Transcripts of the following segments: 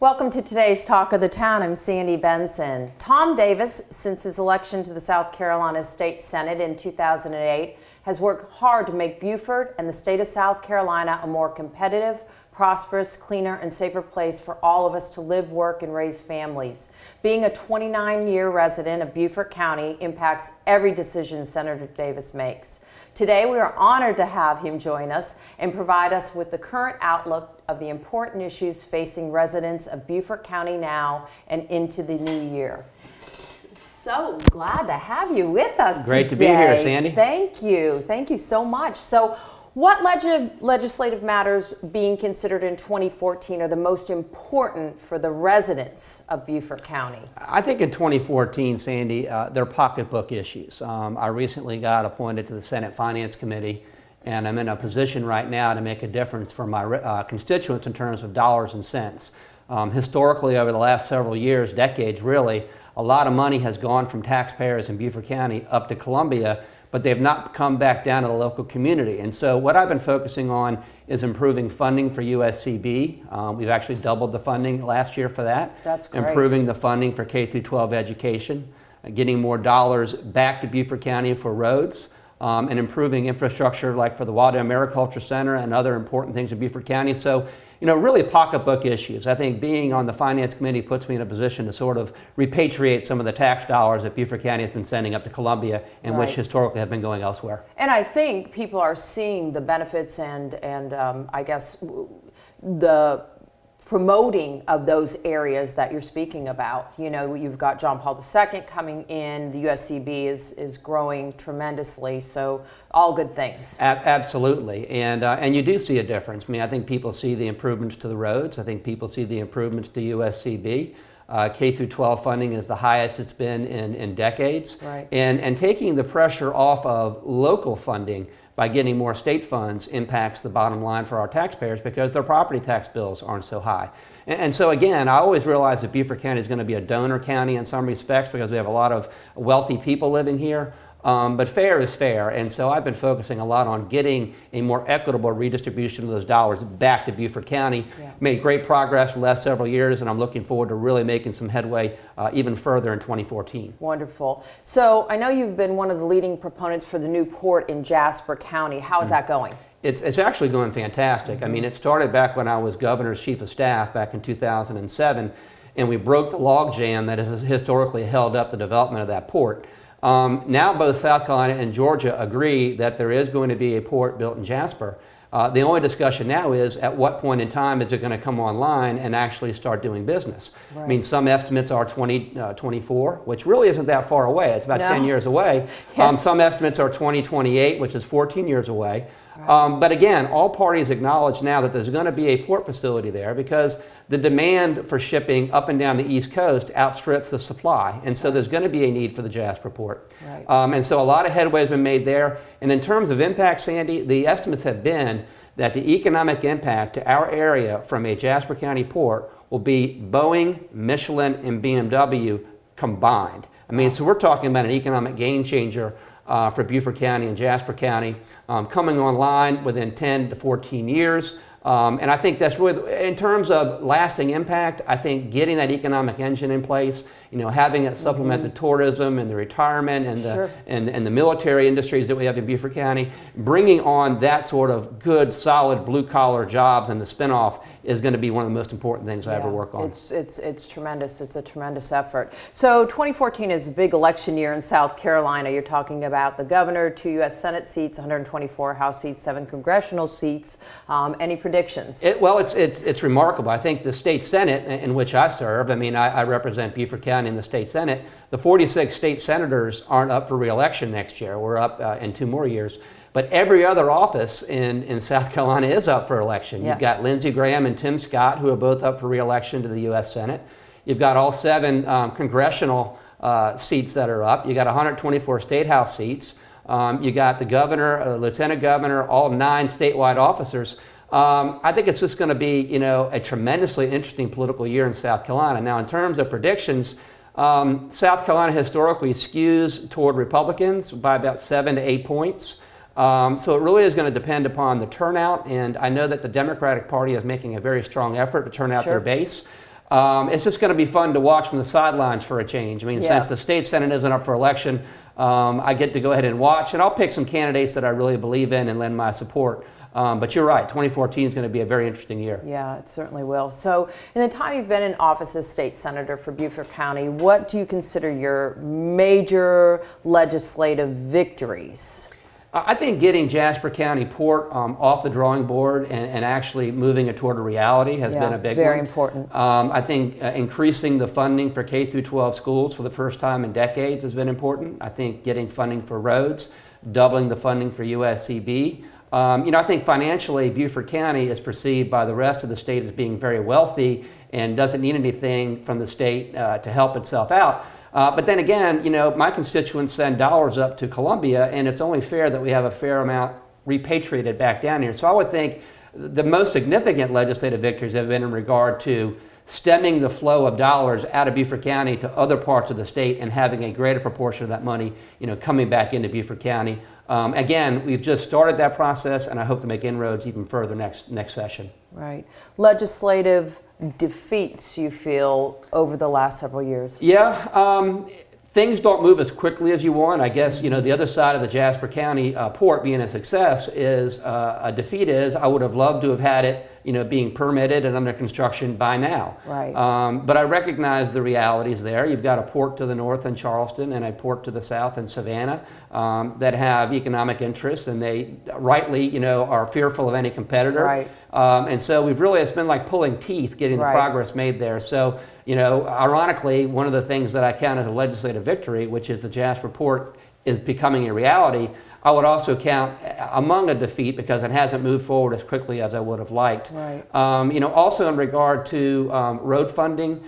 Welcome to today's Talk of the Town. I'm Sandy Benson. Tom Davis, since his election to the South Carolina State Senate in 2008, has worked hard to make Beaufort and the state of South Carolina a more competitive, prosperous, cleaner, and safer place for all of us to live, work, and raise families. Being a 29-year resident of Beaufort County impacts every decision Senator Davis makes. Today, we are honored to have him join us and provide us with the current outlook of the important issues facing residents of Beaufort County now and into the new year. So glad to have you with us today. Great to be here, Sandy. Thank you. Thank you so much. So what legislative matters being considered in 2014 are the most important for the residents of Beaufort County? I think in 2014, Sandy, they're pocketbook issues. I recently got appointed to the Senate Finance Committee, and I'm in a position right now to make a difference for my constituents in terms of dollars and cents. Historically, over the last several years, decades really, a lot of money has gone from taxpayers in Beaufort County up to Columbia, but they've not come back down to the local community. And so what I've been focusing on is improving funding for USCB. We've actually doubled the funding last year for that. That's great. Improving the funding for K-12 education, getting more dollars back to Beaufort County for roads, and improving infrastructure like for the Wild Agriculture Center and other important things in Beaufort County. So, you know, really pocketbook issues. I think being on the Finance Committee puts me in a position to sort of repatriate some of the tax dollars that Beaufort County has been sending up to Columbia and which historically have been going elsewhere. And I think people are seeing the benefits and I guess the promoting of those areas that you're speaking about. You know, you've got John Paul II coming in, the USCB is growing tremendously, so all good things. Absolutely, and you do see a difference. I mean, I think people see the improvements to the roads. I think people see the improvements to USCB. K-12 funding is the highest it's been in decades. Right. And taking the pressure off of local funding by getting more state funds impacts the bottom line for our taxpayers because their property tax bills aren't so high. And so again, I always realize that Beaufort County is going to be a donor county in some respects because we have a lot of wealthy people living here. But fair is fair, and so I've been focusing a lot on getting a more equitable redistribution of those dollars back to Beaufort County. Yeah. Made great progress the last several years, and I'm looking forward to really making some headway even further in 2014. Wonderful. So I know you've been one of the leading proponents for the new port in Jasper County. How is that going? It's actually going fantastic. I mean, it started back when I was governor's chief of staff back in 2007, and we broke the logjam that has historically held up the development of that port. Now both South Carolina and Georgia agree that there is going to be a port built in Jasper. The only discussion now is at what point in time is it going to come online and actually start doing business. Right. I mean, some estimates are 2024, which really isn't that far away. It's about 10 years away. Some estimates are 2028, which is 14 years away. Right. But again, all parties acknowledge now that there's going to be a port facility there because the demand for shipping up and down the East Coast outstrips the supply. And so there's going to be a need for the Jasper port. Right. And so a lot of headway has been made there. And in terms of impact, Sandy, the estimates have been that the economic impact to our area from a Jasper County port will be Boeing, Michelin, and BMW combined. I mean, so we're talking about an economic game changer for Beaufort County and Jasper County coming online within 10 to 14 years. And I think that's really, in terms of lasting impact, I think getting that economic engine in place, you know, having it supplement the tourism and the retirement and the, and the military industries that we have in Beaufort County, bringing on that sort of good, solid blue-collar jobs and the spinoff is going to be one of the most important things I ever work on. It's tremendous. It's a tremendous effort. So 2014 is a big election year in South Carolina. You're talking about the governor, 2 U.S. Senate seats, 124 House seats, 7 congressional seats. Any predictions? Well, it's remarkable. I think the state Senate in which I serve, I mean, I represent Beaufort County in the state Senate. The 46 state senators aren't up for re-election next year. We're up in 2 more years. But every other office in South Carolina is up for election. Yes. You've got Lindsey Graham and Tim Scott, who are both up for re-election to the U.S. Senate. You've got all 7 congressional seats that are up. You got 124 state house seats. You got the governor, lieutenant governor, all 9 statewide officers. I think it's just going to be, you know, a tremendously interesting political year in South Carolina. Now, in terms of predictions, South Carolina historically skews toward Republicans by about 7 to 8 points. So it really is going to depend upon the turnout, and I know that the Democratic Party is making a very strong effort to turn out their base. It's just going to be fun to watch from the sidelines for a change. I mean, Yeah. since the state senate isn't up for election, I get to go ahead and watch, and I'll pick some candidates that I really believe in and lend my support. But you're right, 2014 is going to be a very interesting year. Yeah, it certainly will. So in the time you've been in office as state senator for Beaufort County, what do you consider your major legislative victories? I think getting Jasper County Port off the drawing board and actually moving it toward a reality has been a big one. Very important. I think increasing the funding for K through 12 schools for the first time in decades has been important. I think getting funding for roads, doubling the funding for USCB. I think financially Beaufort County is perceived by the rest of the state as being very wealthy and doesn't need anything from the state to help itself out. But then again, my constituents send dollars up to Columbia, and it's only fair that we have a fair amount repatriated back down here. So I would think the most significant legislative victories have been in regard to stemming the flow of dollars out of Beaufort County to other parts of the state and having a greater proportion of that money, coming back into Beaufort County. Again, we've just started that process, and I hope to make inroads even further next session. Right. Legislative defeats, you feel, over the last several years? Yeah. Things don't move as quickly as you want. I guess, the other side of the Jasper County port being a success is a defeat is I would have loved to have had it, being permitted and under construction by now. Right. But I recognize the realities there. You've got a port to the north in Charleston and a port to the south in Savannah that have economic interests, and they rightly, are fearful of any competitor. Right. And so it's been like pulling teeth getting the progress made there. So, ironically, one of the things that I count as a legislative victory, which is the Jasper Port is becoming a reality, I would also count among a defeat because it hasn't moved forward as quickly as I would have liked. Right. Also in regard to road funding,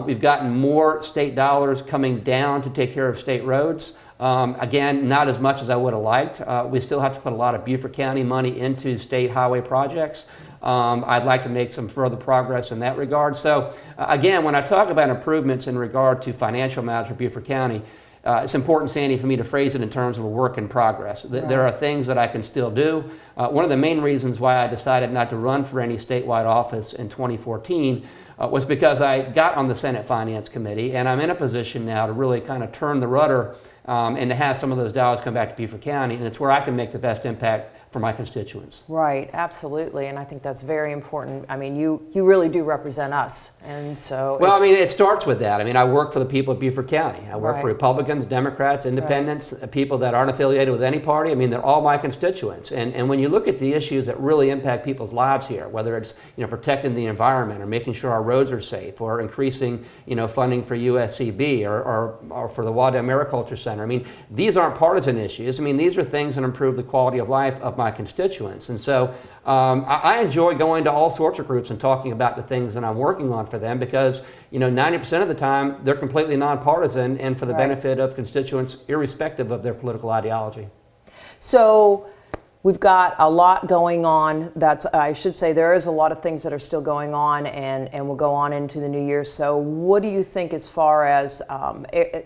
we've gotten more state dollars coming down to take care of state roads. Again, not as much as I would have liked. We still have to put a lot of Beaufort County money into state highway projects. I'd like to make some further progress in that regard. So again, when I talk about improvements in regard to financial matters for Beaufort County, it's important, Sandy, for me to phrase it in terms of a work in progress. There are things that I can still do. One of the main reasons why I decided not to run for any statewide office in 2014 was because I got on the Senate Finance Committee, and I'm in a position now to really kind of turn the rudder and to have some of those dollars come back to Beaufort County, and it's where I can make the best impact for my constituents. Right, absolutely, and I think that's very important. I mean, you really do represent us, and so well, I mean, it starts with that. I mean, I work for the people of Beaufort County. I work for Right. Republicans, Democrats, Independents, people that aren't affiliated with any party. I mean, they're all my constituents. And when you look at the issues that really impact people's lives here, whether it's protecting the environment or making sure our roads are safe or increasing funding for USCB or for the Waddell Mariculture Center. I mean, these aren't partisan issues. I mean, these are things that improve the quality of life of my constituents. And so I enjoy going to all sorts of groups and talking about the things that I'm working on for them because 90% of the time they're completely nonpartisan and for the benefit of constituents irrespective of their political ideology. So we've got a lot going on. I should say there is a lot of things that are still going on and will go on into the new year. So what do you think as far as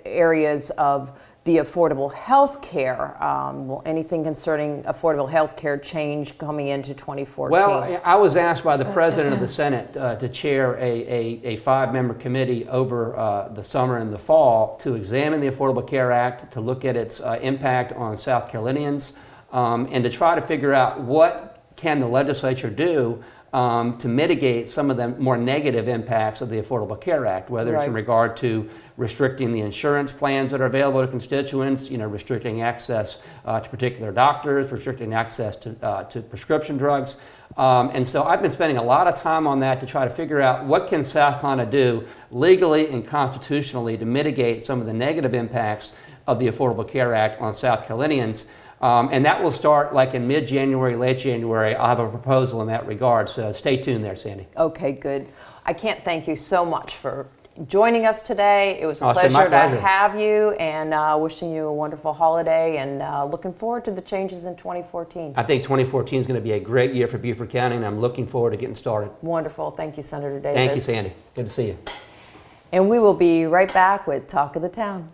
areas of the affordable health care? Will anything concerning affordable health care change coming into 2014? Well, I was asked by the President of the Senate to chair a 5-member committee over the summer and the fall to examine the Affordable Care Act, to look at its impact on South Carolinians, and to try to figure out what can the legislature do to mitigate some of the more negative impacts of the Affordable Care Act, whether it's in regard to restricting the insurance plans that are available to constituents, restricting access to particular doctors, restricting access to prescription drugs. And so I've been spending a lot of time on that to try to figure out what can South Carolina do legally and constitutionally to mitigate some of the negative impacts of the Affordable Care Act on South Carolinians. And that will start like in mid-January, late January. I'll have a proposal in that regard, so stay tuned there, Sandy. Okay, good. I can't thank you so much for joining us today. It was a It's been my pleasure pleasure to have you, and wishing you a wonderful holiday, and looking forward to the changes in 2014. I think 2014 is going to be a great year for Beaufort County, and I'm looking forward to getting started. Wonderful. Thank you, Senator Davis. Thank you, Sandy. Good to see you. And we will be right back with Talk of the Town.